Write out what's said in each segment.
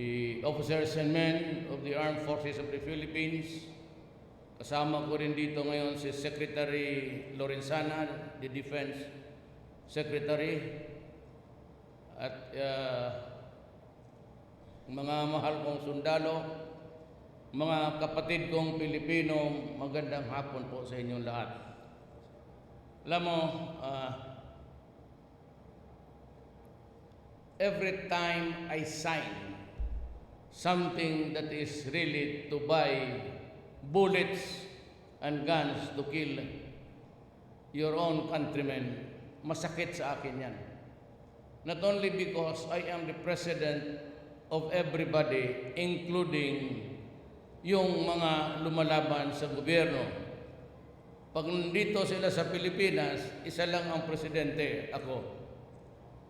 the officers and men of the Armed Forces of the Philippines. Kasama ko rin dito ngayon si Secretary Lorenzana, the Defense Secretary, at mga mahal kong sundalo, mga kapatid kong Pilipino, magandang hapon po sa inyong lahat. Alam mo, every time I sign something that is really to buy bullets and guns to kill your own countrymen, masakit sa akin yan. Not only because I am the president of everybody, including yung mga lumalaban sa gobyerno. Pag nandito sila sa Pilipinas, isa lang ang presidente, ako.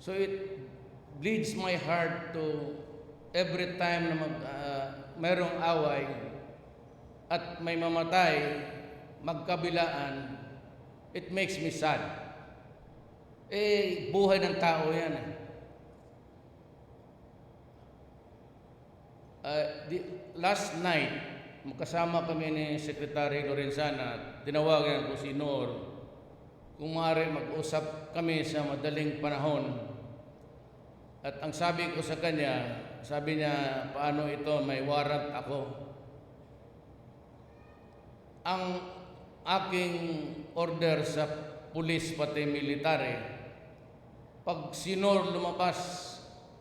So it bleeds my heart to every time na mayroong away at may mamatay, magkabilaan, it makes me sad. Buhay ng tao yan. Last night, magkasama kami ni Secretary Lorenzana, tinawagan ko si Nor, kung maaari mag-usap kami sa madaling panahon. At ang sabi ko sa kanya, sabi niya, paano ito, may warrant ako. Ang aking order sa pulis pati military, pag si Nor lumabas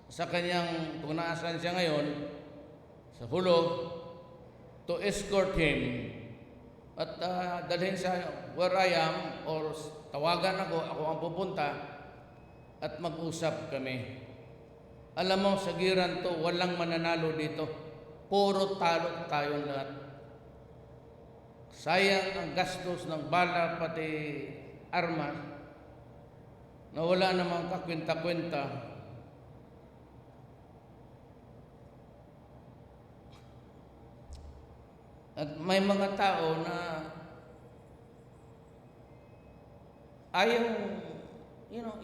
sa kanyang, kung naasan siya ngayon, sa hulog, to escort him at dalhin sa where I am, or tawagan ako ang pupunta at mag-usap kami. Alam mo, sa giran to, walang mananalo dito. Puro talo tayong lahat. Sayang ang gastos ng bala pati armas na wala namang kakwenta-kwenta. At may mga tao na ayaw,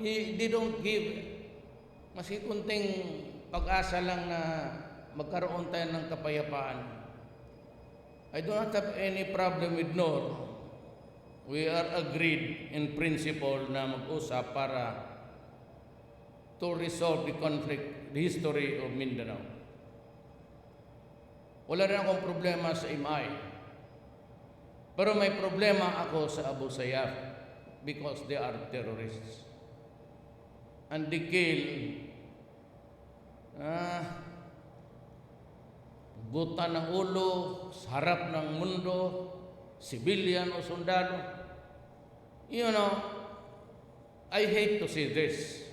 they don't give maski kunting pag-asa lang na magkaroon tayo ng kapayapaan. I do not have any problem with Nor. We are agreed in principle na mag-usap para to resolve the conflict, the history of Mindanao. Wala rin akong problema sa MI. Pero may problema ako sa Abu Sayyaf because they are terrorists. And they kill buta ng ulo, sa harap ng mundo, civilian o sundalo. You know, I hate to see this.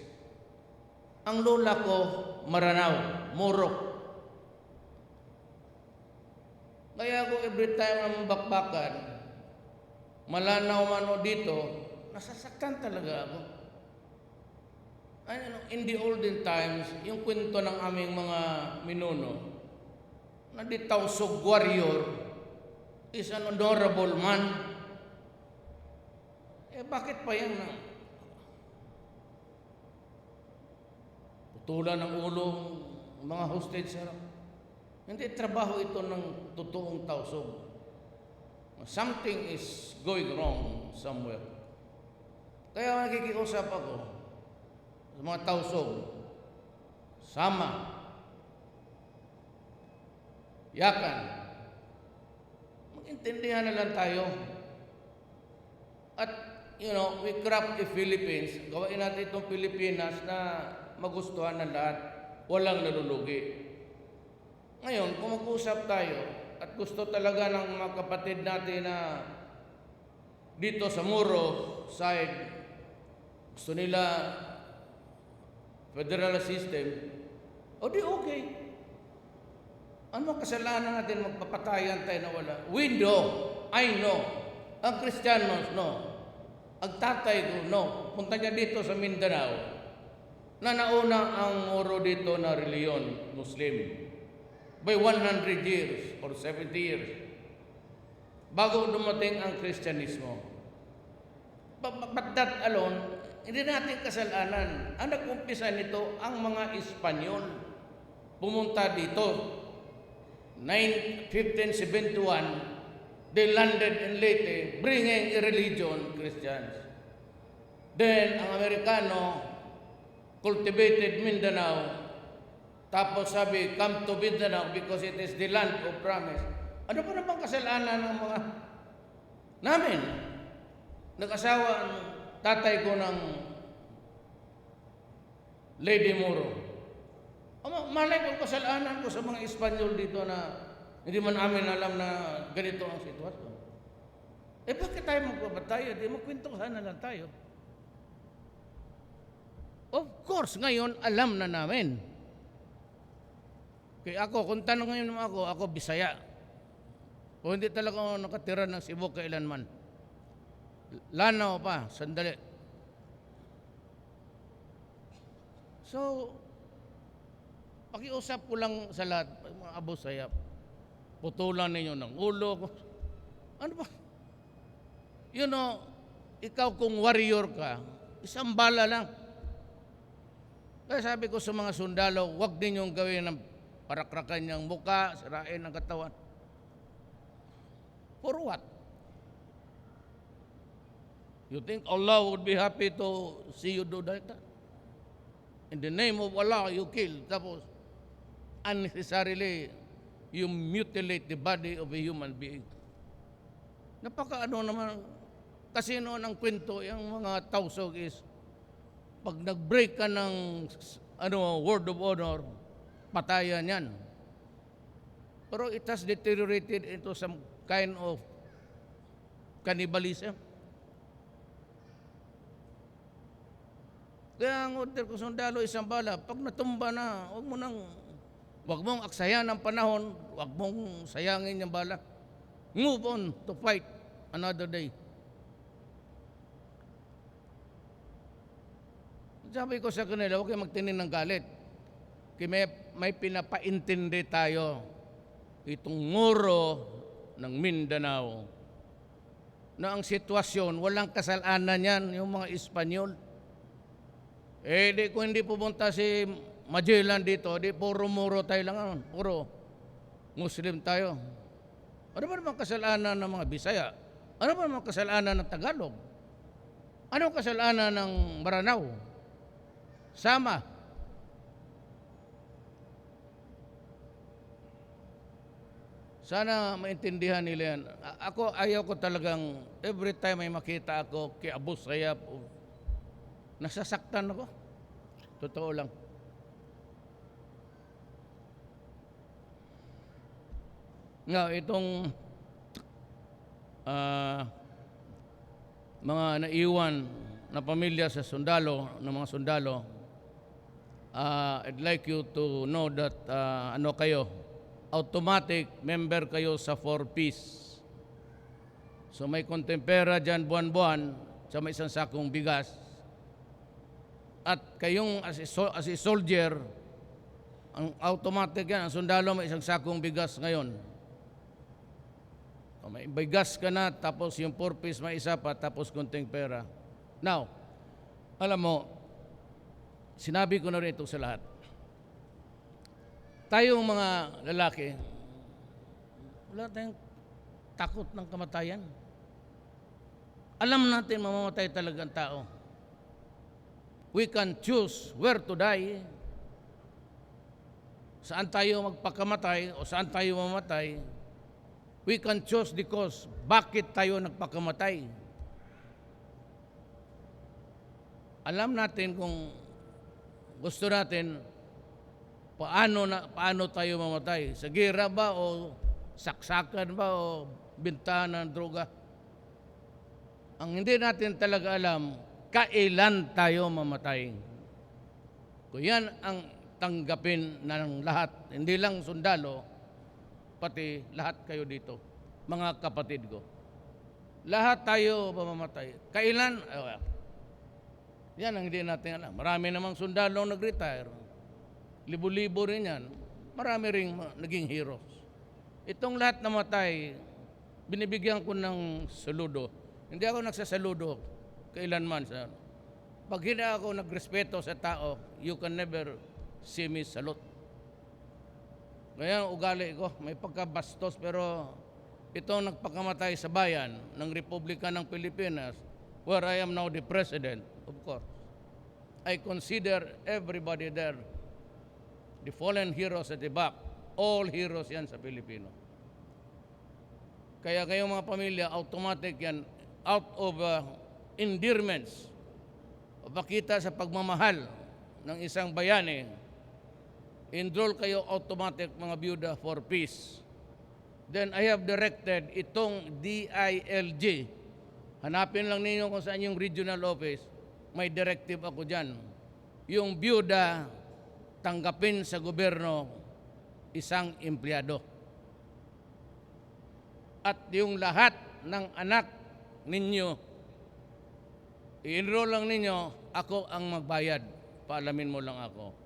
Ang lola ko, Maranao, Morok. Kaya ako every time na mabakbakan, Malanaw man o dito, nasasaktan talaga ako. In the olden times, yung kwento ng aming mga minuno, na the Tausug warrior is an honorable man. Bakit pa yan na putulan ng ulo mga hostage? Hindi trabaho ito ng totoong Tausug. Something is going wrong somewhere. Kaya nakikiusap ako sa mga Tausug, sama, yakan, mag-intindihan na lang tayo. At, we craft the Philippines, gawain natin itong Pilipinas na magustuhan ng lahat, walang nalulugi. Ngayon, kung mag-usap tayo, at gusto talaga ng mga kapatid natin na dito sa Moro side, gusto nila federal system, o di okay. Ano kasalanan natin magpapatayan tayo na wala? We know, I know. Ang Kristiyanos, no. Ang tatay ko, no. Punta niya dito sa Mindanao, na nauna ang Moro dito na reliyon, Muslim. By 100 years or 70 years bago dumating ang Kristyanismo. But that alone, hindi natin kasalanan. Ang nag-umpisa nito ang mga Espanyol. pumunta dito. 1571, they landed in Leyte bringing a religion, Christians. Then, ang Amerikano cultivated Mindanao. Tapos sabi, come to Mindanao because it is the land of promise. Ano pa namang kasalanan ng mga namin? Nag-asawa ang tatay ko ng Lady Moro. Malay ko kasalanan ko sa mga Espanyol dito na hindi man amin alam na ganito ang sitwasyon. Bakit tayo magpapatayo? Di magkwentuhan na lang tayo. Of course, ngayon alam na namin. Kaya ako, kung tanong ngayon naman ako Bisaya. O hindi talaga ako nakatira ng Cebu kailanman. Lanao pa, sandali. So, pakiusap ko lang sa lahat, mga Abu Sayyaf. Putulan ninyo ng ulo. Ano ba? You know, ikaw kung warrior ka, isang bala lang. Kaya sabi ko sa mga sundalo, huwag ninyong gawin ng parakrakan niyang muka, sirain ang katawan. For what? You think Allah would be happy to see you do that? In the name of Allah, you kill. Tapos, unnecessarily, you mutilate the body of a human being. Napaka-ano naman, kasi noon ang kwento, yung mga tausog is, pag nag-break ka ng word of honor, patayan yan. Pero it has deteriorated into some kind of cannibalism. Kaya ang order ko sundalo, isang bala, pag natumba na, huwag mong aksayan ang panahon, huwag mong sayangin yung bala. Move on to fight another day. Sabi ko sa kanila, huwag kayo magtinin ng galit. Kaya may pinapaintindi tayo itong muro ng Mindanao na ang sitwasyon, walang kasalanan yan, yung mga Espanyol. Kung hindi pumunta si Magellan dito, puro muro tayo lang, puro Muslim tayo. Ano ba naman kasalanan ng mga Bisaya? Ano ba naman kasalanan ng Tagalog? Ano kasalanan ng Maranao? Sama. Sana maintindihan nila yan. Ako, ayaw ko talagang, every time may makita ako kay Abu Sayyaf, nasasaktan ako. Totoo lang. Nga, itong mga naiwan na pamilya sa sundalo, ng mga sundalo, I'd like you to know that kayo, automatic member kayo sa 4Ps. So may konting pera dyan buwan-buwan sa may isang sakong bigas. At kayong as a soldier, ang automatic yan, ang sundalo may isang sakong bigas ngayon. So, may bigas ka na, tapos yung 4Ps may isa pa, tapos konting pera. Now, alam mo, sinabi ko na rin ito sa lahat. Tayong mga lalaki, wala tayong takot ng kamatayan. Alam natin mamamatay talaga ang tao. We can choose where to die. Saan tayo magpakamatay o saan tayo mamatay. We can choose the cause. Bakit tayo nagpakamatay? Alam natin kung gusto natin paano tayo mamatay? Sa gera ba o saksakan ba o bintahan ng droga? Ang hindi natin talaga alam, kailan tayo mamatay. Kung yan ang tanggapin ng lahat, hindi lang sundalo, pati lahat kayo dito, mga kapatid ko. Lahat tayo mamamatay. Kailan? Yan ang hindi natin alam. Marami namang sundalo nag-retire. Libo-libo rin yan. Marami rin naging heroes. Itong lahat namatay, binibigyan ko ng saludo. Hindi ako nagsasaludo kailanman. Pag hindi ako nagrespeto sa tao, you can never see me salute. Kaya ang ugali ko, may pagkabastos, pero ito ang nagpakamatay sa bayan ng Republika ng Pilipinas, where I am now the president, of course. I consider everybody there, the fallen heroes at the back, all heroes yan sa Pilipino. Kaya kayong mga pamilya, automatic yan, out of endearments, o pakita sa pagmamahal ng isang bayani, enroll kayo automatic mga byuda for peace. Then I have directed itong DILG, hanapin lang ninyo kung saan yung regional office, may directive ako dyan. Yung byuda, tanggapin sa gobyerno isang empleyado. At yung lahat ng anak ninyo, i-enroll lang ninyo, ako ang magbayad. Paalamin mo lang ako.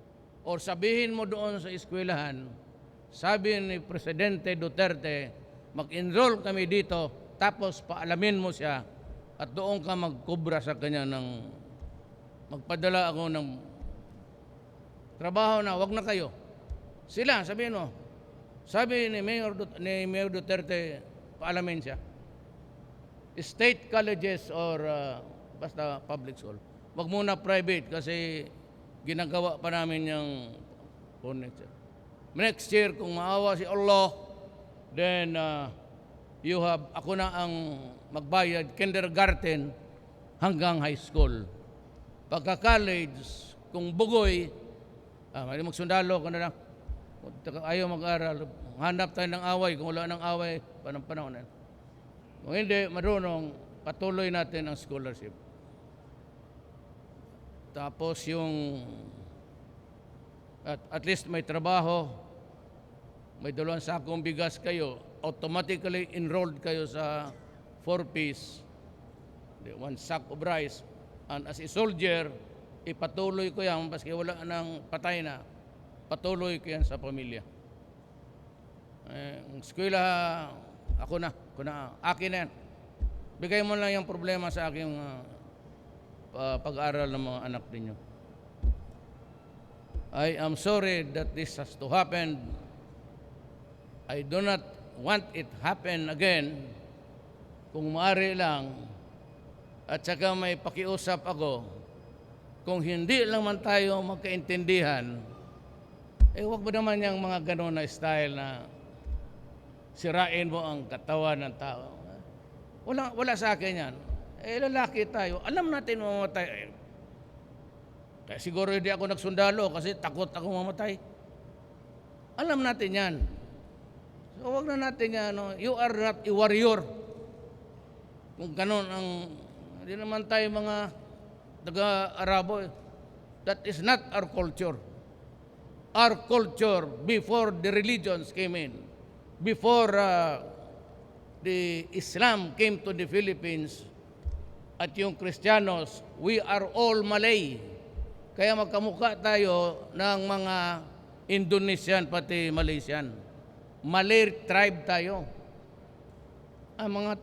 O sabihin mo doon sa eskwelahan, sabi ni Presidente Duterte, mag-enroll kami dito, tapos paalamin mo siya at doon ka magkubra sa kanya ng magpadala ako ng trabaho na wag na kayo. Sila, sabihin mo, sabi ni Mayor Duterte, paalamin siya. State colleges or basta public school. Wag muna private kasi ginagawa pa namin yung next year kung maawa si Allah, then ako na ang magbayad kindergarten hanggang high school. Pagka-college, kung bugoy, may magsundalo ka na lang. Ayaw mag-aral, hanap tayo ng away. Kung wala ng away, panahon na. Kung hindi, marunong, patuloy natin ang scholarship. Tapos yung, at least may trabaho, may 2 sakong bigas kayo, automatically enrolled kayo sa 4-piece, 1 sack of rice. And as a soldier, ipatuloy ko yan, baski wala nang patay na, patuloy ko yan sa pamilya. Ang eskwela, ako na, akin na yan. Bigay mo lang yung problema sa aking pag-aaral ng mga anak ninyo. I am sorry that this has to happen. I do not want it happen again. Kung maaari lang, at saka may pakiusap ako, kung hindi lang man tayo magkaintindihan, wag mo naman yung mga gano'n na style na sirain mo ang katawan ng tao. Wala sa akin yan. Lalaki tayo. Alam natin mamatay. Kaya siguro hindi ako nagsundalo kasi takot ako mamatay. Alam natin yan. So wag na natin yan. You are not a warrior. Kung gano'n ang... Hindi naman tayo mga taga-Arabo. That is not our culture. Our culture before the religions came in, before the Islam came to the Philippines, at yung Kristiyanos, we are all Malay. Kaya magkamukha tayo ng mga Indonesian pati Malaysian. Malay tribe tayo. Ang mga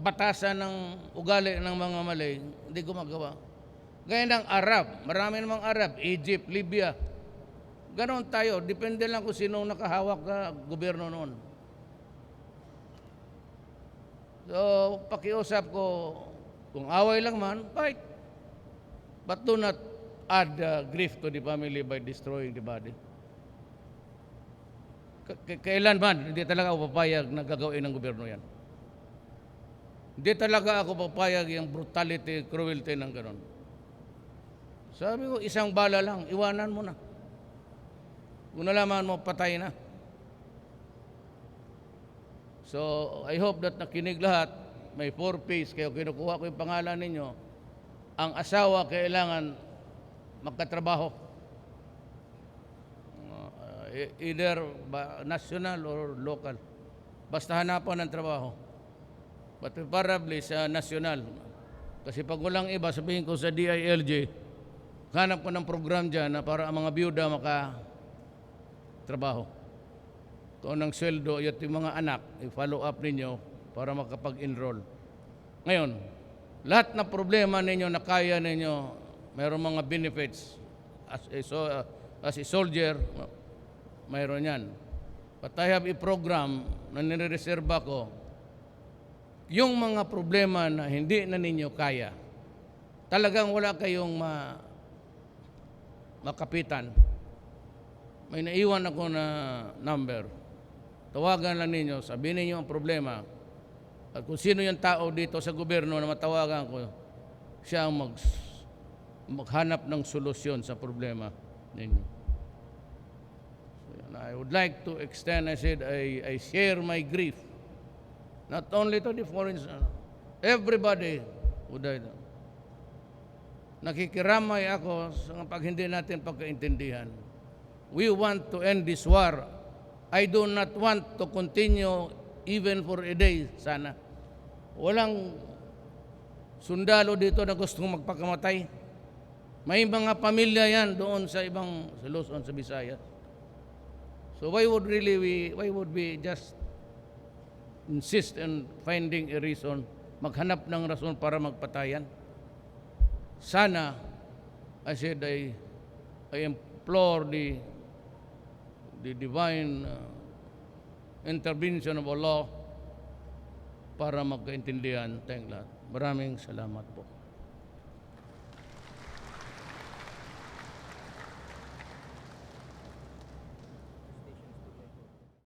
batasan ng ugali ng mga Malay, hindi gumagawa. Gaya ng Arab, marami namang Arab, Egypt, Libya. Ganon tayo, depende lang kung sino nakahawak na gobyerno noon. So, pakiusap ko, kung away lang man, fight. But do not add grief to the family by destroying the body. Kailan man, hindi talaga ako papayag na gagawin ng gobyerno yan. Hindi talaga ako papayag yung brutality, cruelty ng ganon. Sabi ko, isang bala lang, iwanan mo na. Kung nalaman mo, patay na. So, I hope that nakinig lahat, may 4-piece, kaya kinukuha ko yung pangalan ninyo. Ang asawa kailangan magkatrabaho. Either national or local. Basta hanapan ng trabaho. But preferably sa national. Kasi pag walang iba, sabihin ko sa DILG, hanap ko ng program dyan na para ang mga byuda makatrabaho. Kung ng sweldo, at yung mga anak, i-follow up ninyo para makapag-enroll. Ngayon, lahat na problema ninyo na kaya ninyo, mayroong mga benefits. As a soldier, mayroon yan. But I have a program na nirereserba ko. Yung mga problema na hindi na ninyo kaya, talagang wala kayong makapitan. May naiwan ako na number. Tawagan lang ninyo, sabihin ninyo ang problema. At kung sino yung tao dito sa gobyerno na matawagan ko, siya ang maghanap ng solusyon sa problema ninyo. I would like to extend, I said, I share my grief. Not only to the foreigners, everybody who died. Nakikiramay ako sa pag hindi natin pagkaintindihan. We want to end this war. I do not want to continue even for a day, sana. Walang sundalo dito na gustong magpakamatay. May mga pamilya yan doon sa ibang, sa Luzon, sa Visayas. So why would we just insist on finding a reason, maghanap ng rason para magpatayan? Sana, I said, I implore the divine intervention of Allah para magkaintindihan tayong lahat. Maraming salamat po.